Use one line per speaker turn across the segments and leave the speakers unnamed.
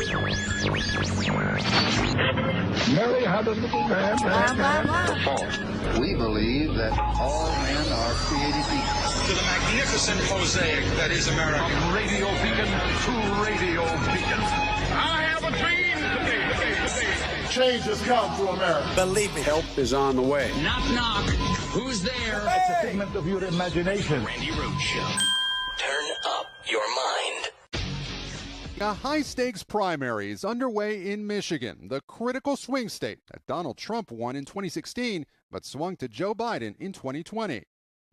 Mary had a little man.
We believe that all men are created equal.
To the magnificent mosaic that is America.
From radio beacon to radio beacon.
I have a dream today.
Change has come to America.
Believe me.
Help is on the way.
Knock, knock. Who's there?
It's a figment of your imagination.
Randi Rhodes Show. Turn up your mind.
A high-stakes primary is underway in Michigan, the critical swing state that Donald Trump won in 2016 but swung to Joe Biden in 2020.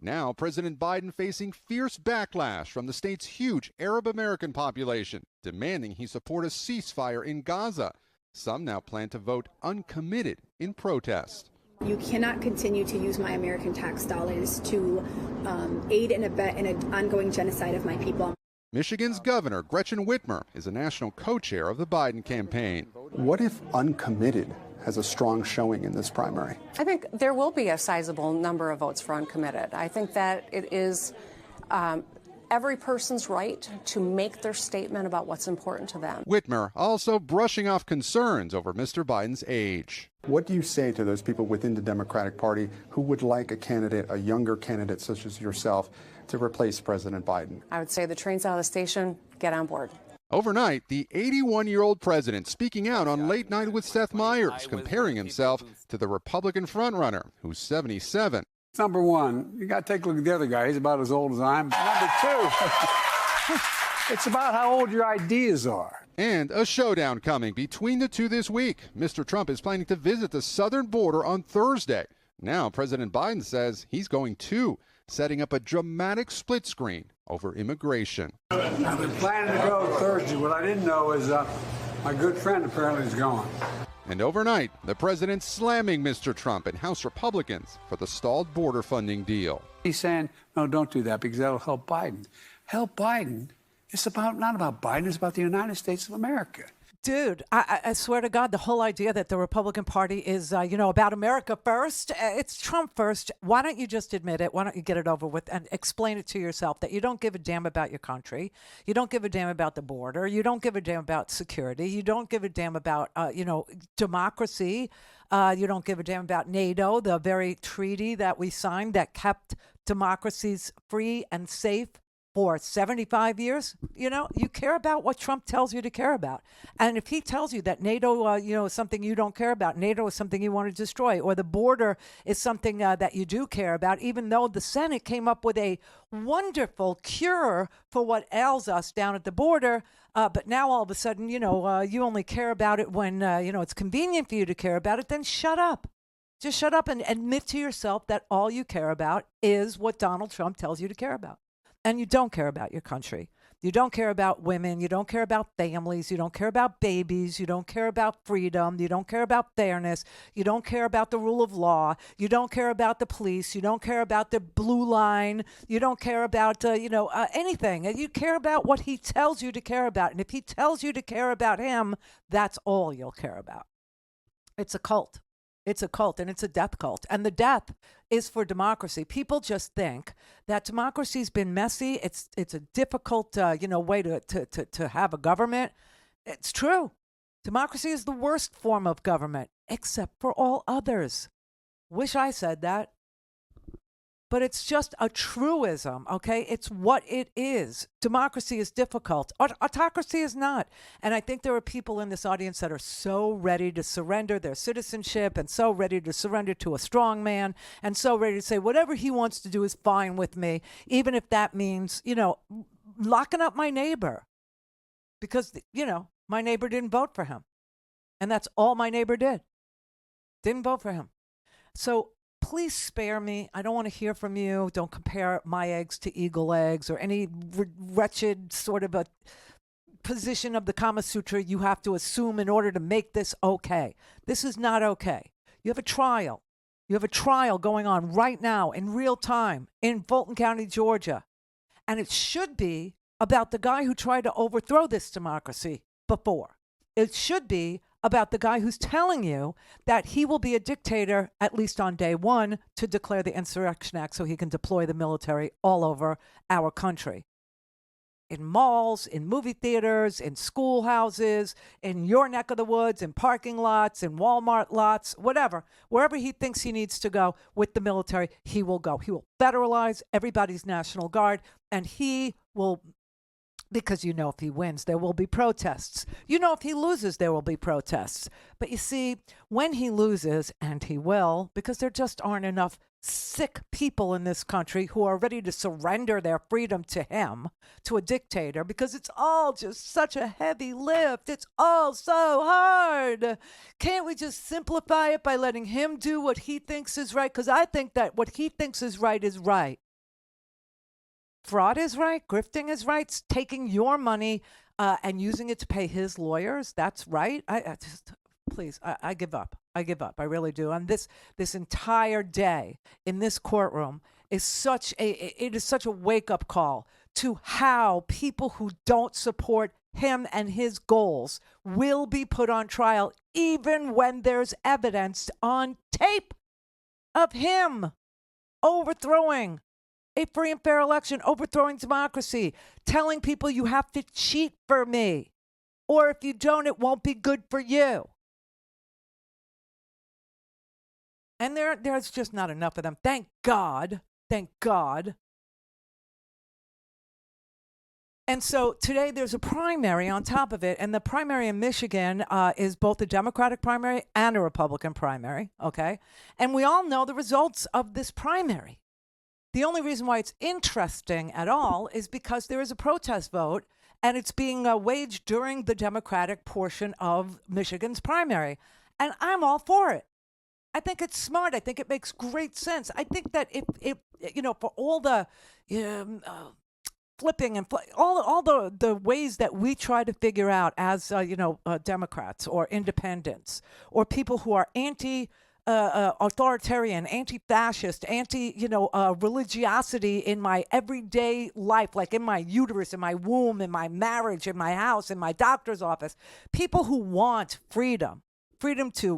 Now, President Biden facing fierce backlash from the state's huge Arab-American population, demanding he support a ceasefire in Gaza. Some now plan to vote uncommitted in protest.
You cannot continue to use my American tax dollars to aid and abet in an ongoing genocide of my people.
Michigan's Governor Gretchen Whitmer is a national co-chair of the Biden campaign.
What if uncommitted has a strong showing in this primary?
I think there will be a sizable number of votes for uncommitted. I think that it is every person's right to make their statement about what's important to them.
Whitmer also brushing off concerns over Mr. Biden's age.
What do you say to those people within the Democratic Party who would like a candidate, a younger candidate such as yourself, to replace President Biden?
I would say the train's out of the station, get on board.
Overnight, the 81-year-old president speaking out on Late Night with Seth Meyers, comparing himself to the Republican frontrunner, who's 77.
Number one, you got to take a look at the other guy. He's about as old as I am. Number two, it's about how old your ideas are.
And a showdown coming between the two this week. Mr. Trump is planning to visit the southern border on Thursday. Now, President Biden says he's going too, setting up a dramatic split screen over immigration.
I've been planning to go Thursday. What I didn't know is my good friend apparently is gone.
And overnight, the president slamming Mr. Trump and House Republicans for the stalled border funding deal.
He's saying, no, don't do that because that'll help Biden. Help Biden? It's not about Biden. It's about the United States of America.
Dude, I swear to God, the whole idea that the Republican Party is, about America first, it's Trump first. Why don't you just admit it? Why don't you get it over with and explain it to yourself that you don't give a damn about your country. You don't give a damn about the border. You don't give a damn about security. You don't give a damn about, democracy. You don't give a damn about NATO, the very treaty that we signed that kept democracies free and safe for 75 years. You care about what Trump tells you to care about. And if he tells you that NATO, is something you don't care about, NATO is something you want to destroy, or the border is something that you do care about, even though the Senate came up with a wonderful cure for what ails us down at the border, but now all of a sudden, you only care about it when, it's convenient for you to care about it, then shut up. Just shut up and admit to yourself that all you care about is what Donald Trump tells you to care about. And you don't care about your country. You don't care about women. You don't care about families. You don't care about babies. You don't care about freedom. You don't care about fairness. You don't care about the rule of law. You don't care about the police. You don't care about the blue line. You don't care about, anything. You care about what he tells you to care about. And if he tells you to care about him, that's all you'll care about. It's a cult. It's a cult, and it's a death cult. And the death is for democracy. People just think that democracy's been messy. It's a difficult, way to have a government. It's true. Democracy is the worst form of government, except for all others. Wish I said that. But it's just a truism, okay? It's what it is. Democracy is difficult. Autocracy is not. And I think there are people in this audience that are so ready to surrender their citizenship and so ready to surrender to a strong man and so ready to say whatever he wants to do is fine with me, even if that means, locking up my neighbor because, my neighbor didn't vote for him. And that's all my neighbor did. Didn't vote for him. So please spare me. I don't want to hear from you. Don't compare my eggs to eagle eggs or any wretched sort of a position of the Kama Sutra you have to assume in order to make this okay. This is not okay. You have a trial. You have a trial going on right now in real time in Fulton County, Georgia. And it should be about the guy who tried to overthrow this democracy before. It should be about the guy who's telling you that he will be a dictator, at least on day one, to declare the Insurrection Act so he can deploy the military all over our country. in malls, in movie theaters, in schoolhouses, in your neck of the woods, in parking lots, in Walmart lots, whatever. Wherever he thinks he needs to go with the military, he will go. He will federalize everybody's National Guard, and he will, because you know if he wins, there will be protests. You know if he loses, there will be protests. But you see, when he loses, and he will, because there just aren't enough sick people in this country who are ready to surrender their freedom to him, to a dictator, because it's all just such a heavy lift. It's all so hard. Can't we just simplify it by letting him do what he thinks is right? Because I think that what he thinks is right is right. Fraud is right. Grifting is right. Taking your money and using it to pay his lawyers, that's right. Please, I give up. I give up. I really do. And this entire day in this courtroom is such a wake-up call to how people who don't support him and his goals will be put on trial, even when there's evidence on tape of him overthrowing a free and fair election, overthrowing democracy, telling people you have to cheat for me, or if you don't, it won't be good for you. And there's just not enough of them. Thank God. Thank God. And so today there's a primary on top of it. And the primary in Michigan is both a Democratic primary and a Republican primary. Okay. And we all know the results of this primary. The only reason why it's interesting at all is because there is a protest vote and it's being waged during the Democratic portion of Michigan's primary. And I'm all for it. I think it's smart. I think it makes great sense. I think that if for all the flipping and all the ways that we try to figure out as Democrats or independents or people who are authoritarian, anti-fascist, religiosity in my everyday life, like in my uterus, in my womb, in my marriage, in my house, in my doctor's office, people who want freedom to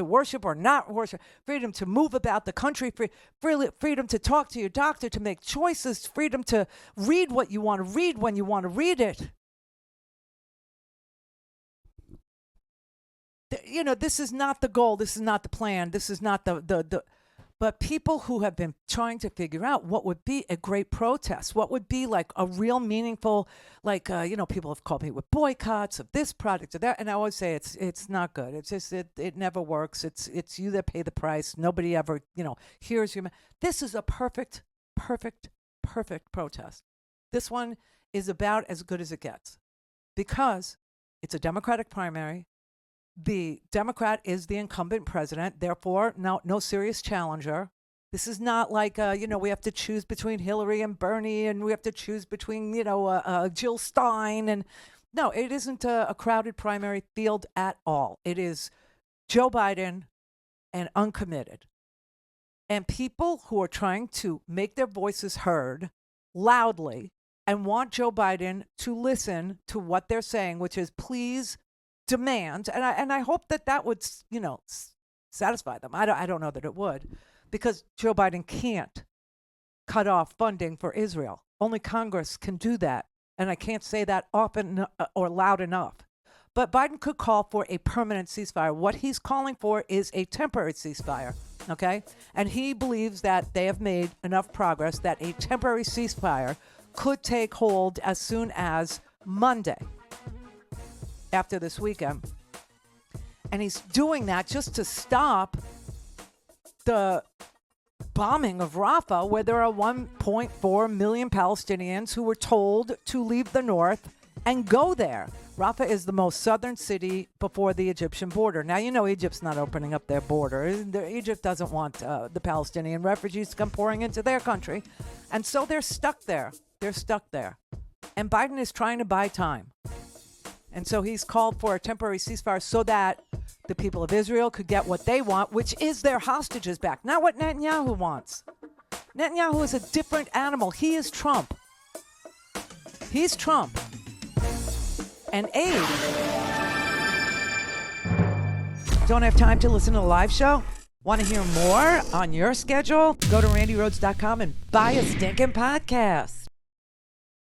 worship or not worship, freedom to move about the country, freedom to talk to your doctor, to make choices, freedom to read what you want to read when you want to read it. This is not the goal. This is not the plan. This is not but people who have been trying to figure out what would be a great protest, what would be like a real meaningful, people have called me with boycotts of this product or that. And I always say it's not good. It's just, it never works. It's you that pay the price. Nobody ever, hears you. This is a perfect protest. This one is about as good as it gets because it's a Democratic primary. The Democrat is the incumbent president, therefore, no serious challenger. This is not like, we have to choose between Hillary and Bernie and we have to choose between, Jill Stein. And no, it isn't a crowded primary field at all. It is Joe Biden and uncommitted. And people who are trying to make their voices heard loudly and want Joe Biden to listen to what they're saying, which is please demand, and I hope that would, satisfy them. I don't know that it would, because Joe Biden can't cut off funding for Israel. Only Congress can do that, and I can't say that often or loud enough. But Biden could call for a permanent ceasefire. What he's calling for is a temporary ceasefire, okay? And he believes that they have made enough progress that a temporary ceasefire could take hold as soon as Monday. After this weekend. And he's doing that just to stop the bombing of Rafah, where there are 1.4 million Palestinians who were told to leave the north and go there. Rafah is the most southern city before the Egyptian border. Now, Egypt's not opening up their border. Egypt doesn't want the Palestinian refugees to come pouring into their country. And so they're stuck there. And Biden is trying to buy time. And so he's called for a temporary ceasefire so that the people of Israel could get what they want, which is their hostages back. Not what Netanyahu wants. Netanyahu is a different animal. He is Trump. He's Trump. And aid. Don't have time to listen to the live show? Want to hear more on your schedule? Go to randyrhodes.com and buy a stinking podcast.